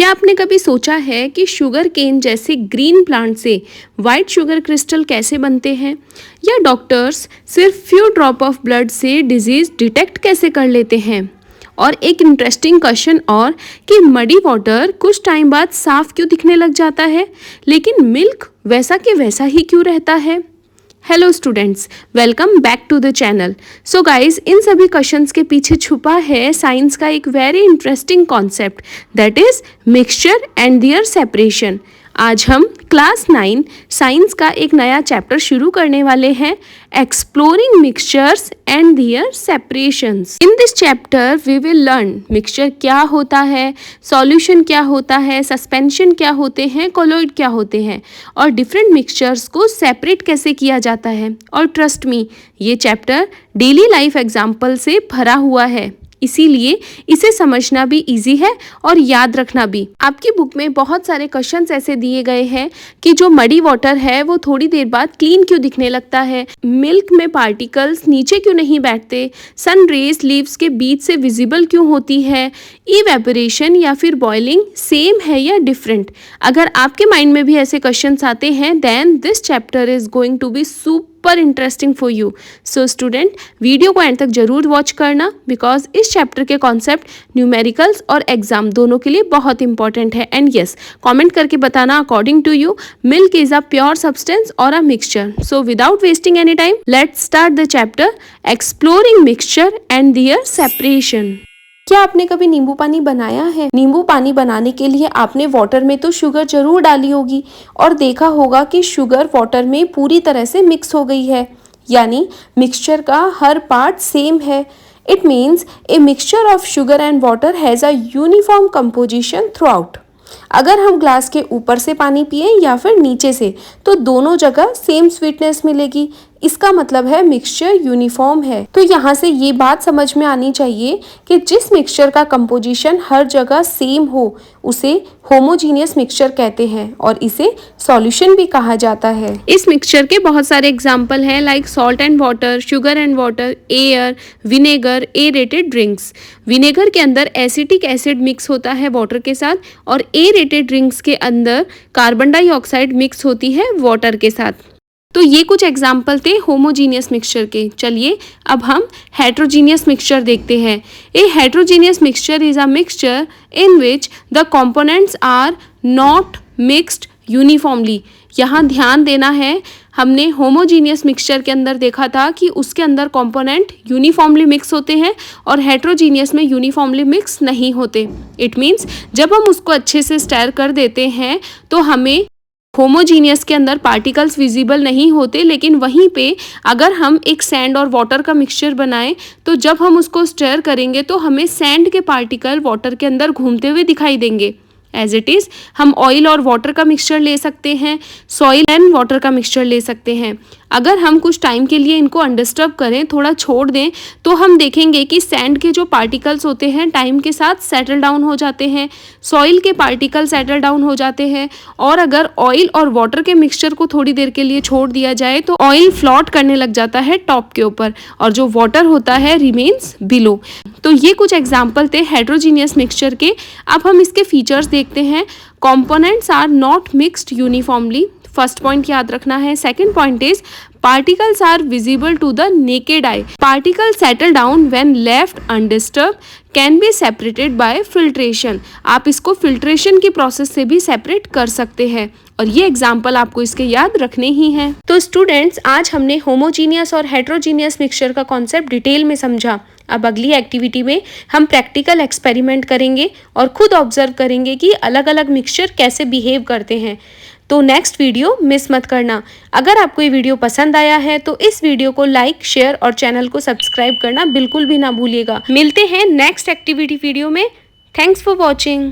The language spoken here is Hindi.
क्या आपने कभी सोचा है कि शुगर केन जैसे ग्रीन प्लांट से वाइट शुगर क्रिस्टल कैसे बनते हैं, या डॉक्टर्स सिर्फ फ्यू ड्रॉप ऑफ ब्लड से डिजीज डिटेक्ट कैसे कर लेते हैं। और एक इंटरेस्टिंग क्वेश्चन और कि मडी वाटर कुछ टाइम बाद साफ क्यों दिखने लग जाता है, लेकिन मिल्क वैसा के वैसा ही क्यों रहता है। Hello students, welcome back to the channel. So guys, इन सभी क्वेश्चंस के पीछे छुपा है साइंस का एक very interesting concept, that is mixture and their separation. आज हम क्लास 9 साइंस का एक नया चैप्टर शुरू करने वाले हैं, exploring mixtures and their separations. In this chapter we will learn mixture क्या होता है, सॉल्यूशन क्या होता है, सस्पेंशन क्या होते हैं, कोलॉइड क्या होते हैं, और डिफरेंट मिक्सचर्स को सेपरेट कैसे किया जाता है। और ट्रस्ट मी, ये चैप्टर डेली लाइफ एग्जाम्पल से भरा हुआ है, इसीलिए इसे समझना भी इजी है और याद रखना भी। आपकी बुक में बहुत सारे क्वेश्चंस ऐसे दिए गए हैं कि जो मडी वाटर है वो थोड़ी देर बाद क्लीन क्यों दिखने लगता है, मिल्क में पार्टिकल्स नीचे क्यों नहीं बैठते, सन रेज लीव्स के बीच से विजिबल क्यों होती है, इवेपोरेशन या फिर बॉइलिंग सेम है या डिफरेंट। अगर आपके माइंड में भी ऐसे क्वेश्चंस आते हैं, then this chapter is going to be super interesting for you. So student, video को एंड तक जरूर वॉच करना, बिकॉज इस चैप्टर के कॉन्सेप्ट न्यूमेरिकल्स और एग्जाम दोनों के लिए बहुत इंपॉर्टेंट है। एंड यस, कमेंट करके बताना according to you milk is a pure substance और a mixture. So without wasting any time, let's start the chapter exploring mixture and their separation. क्या आपने कभी नींबू पानी बनाया है? नींबू पानी बनाने के लिए आपने वाटर में तो शुगर जरूर डाली होगी और देखा होगा कि शुगर वाटर में पूरी तरह से मिक्स हो गई है, यानी मिक्सचर का हर पार्ट सेम है। It means a mixture of sugar and water has a uniform composition through out. अगर हम ग्लास के ऊपर से पानी पिए या फिर नीचे से, तो दोनों जगह सेम स्वीटनेस मिलेगी। इसका मतलब है मिक्सचर यूनिफॉर्म है। तो यहाँ से ये बात समझ में आनी चाहिए कि जिस मिक्सचर का कंपोजिशन हर जगह सेम हो उसे होमोजीनियस मिक्सचर कहते हैं और इसे सॉल्यूशन भी कहा जाता है। इस मिक्सचर के बहुत सारे एग्जाम्पल हैं, like salt and water, sugar and water, air, vinegar, aerated drinks. Vinegar के अंदर एसिटिक एसिड मिक्स होता है वाटर के साथ, और एरेटेड ड्रिंक्स के अंदर कार्बन डाइऑक्साइड मिक्स होती है वाटर के साथ। तो ये कुछ एग्जाम्पल थे होमोजीनियस मिक्सचर के। चलिए अब हम हेट्रोजीनियस मिक्सचर देखते हैं। A heterogeneous mixture is a mixture in which the components are not mixed uniformly. यहाँ ध्यान देना है, हमने होमोजीनियस मिक्सचर के अंदर देखा था कि उसके अंदर कंपोनेंट यूनिफॉर्मली मिक्स होते हैं और हेट्रोजीनियस में यूनिफॉर्मली मिक्स नहीं होते। इट मीन्स जब हम उसको अच्छे से स्टर कर देते हैं तो हमें होमोजीनियस के अंदर पार्टिकल्स विजिबल नहीं होते, लेकिन वहीं पे अगर हम एक सैंड और वाटर का मिक्सचर बनाएं तो जब हम उसको स्टर करेंगे तो हमें सैंड के पार्टिकल वाटर के अंदर घूमते हुए दिखाई देंगे। एज इट इज़ हम ऑयल और वाटर का मिक्सचर ले सकते हैं, सॉइल एंड वाटर का मिक्सचर ले सकते हैं। अगर हम कुछ टाइम के लिए इनको अनडिस्टर्ब करें, थोड़ा छोड़ दें, तो हम देखेंगे कि सैंड के जो पार्टिकल्स होते हैं टाइम के साथ सेटल डाउन हो जाते हैं, सॉइल के पार्टिकल सेटल डाउन हो जाते हैं। और अगर ऑयल और वाटर के मिक्सचर को थोड़ी देर के लिए छोड़ दिया जाए तो ऑयल फ्लोट करने लग जाता है टॉप के ऊपर और जो वाटर होता है रिमेन्स बिलो। तो ये कुछ एग्जाम्पल थे हेट्रोजीनियस मिक्सचर के। अब हम इसके फीचर्स देखते हैं। Components are not mixed uniformly, first point याद रखना है। Second point is particles are visible to the naked eye. Particles settle down when left undisturbed, can be separated by filtration. आप इसको फिल्ट्रेशन की प्रोसेस से भी सेपरेट कर सकते हैं और ये एग्जाम्पल आपको इसके याद रखने ही हैं। तो स्टूडेंट्स, आज हमने होमोजीनियस और हेट्रोजीनियस मिक्सचर का कॉन्सेप्ट डिटेल में समझा। अब अगली एक्टिविटी में हम प्रैक्टिकल एक्सपेरिमेंट करेंगे और खुद ऑब्जर्व करेंगे कि अलग अलग मिक्सचर कैसे बिहेव करते हैं। तो नेक्स्ट वीडियो मिस मत करना। अगर आपको ये वीडियो पसंद आया है तो इस वीडियो को लाइक, शेयर और चैनल को सब्सक्राइब करना बिल्कुल भी ना भूलिएगा। मिलते हैं नेक्स्ट एक्टिविटी वीडियो में। Thanks for watching.